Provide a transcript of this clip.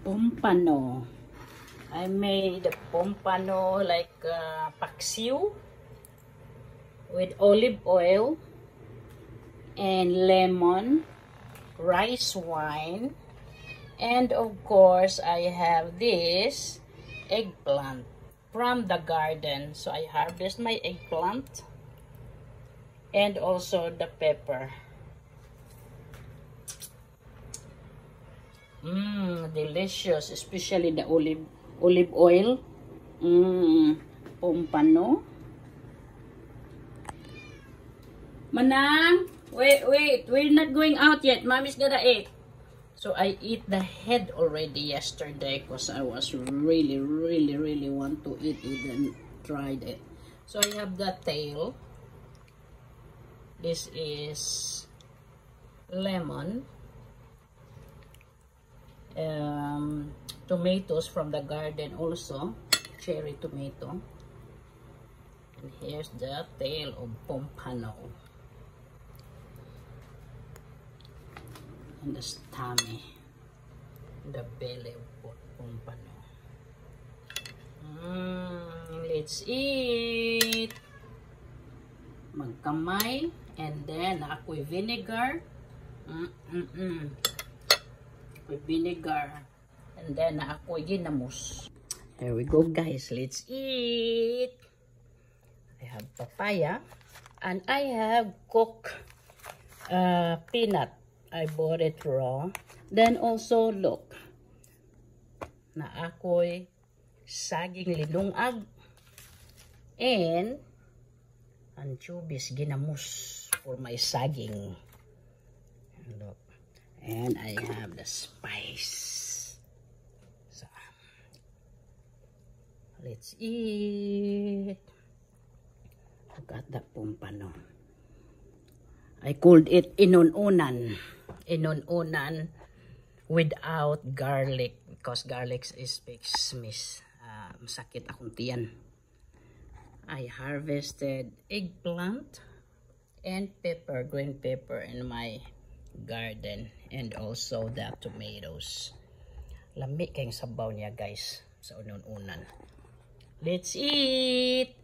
Pompano. I made the pompano like paksiw with olive oil and lemon, rice wine, and of course I have this eggplant from the garden. So I harvest my eggplant and also the pepper. Delicious, especially the olive oil. Pompano. Manang, wait, we're not going out yet. Mommy's gonna eat. So I eat the head already yesterday because I was really want to eat it and tried it. So I have the tail. This is lemon. Tomatoes from the garden also, cherry tomato, and here's the tail of pompano and the stomach, the belly of pompano. Let's eat. Magkamay, and then ako'y vinegar. With vinegar, and then ako'y ginamos. Here we go, guys. Let's eat. I have papaya, and I have cooked peanut. I bought it raw. Then also look, na ako'y saging linungag and anchovies ginamos for my saging. Look. And I have the spice. So, let's eat. Look at the pompano. I called it inununan. Inununan without garlic. Because garlic is makes me sakit akong tiyan. I harvested eggplant and pepper, green pepper in my garden, and also the tomatoes. Lami kayong sabaw niya, guys, sa unon-unan. Let's eat!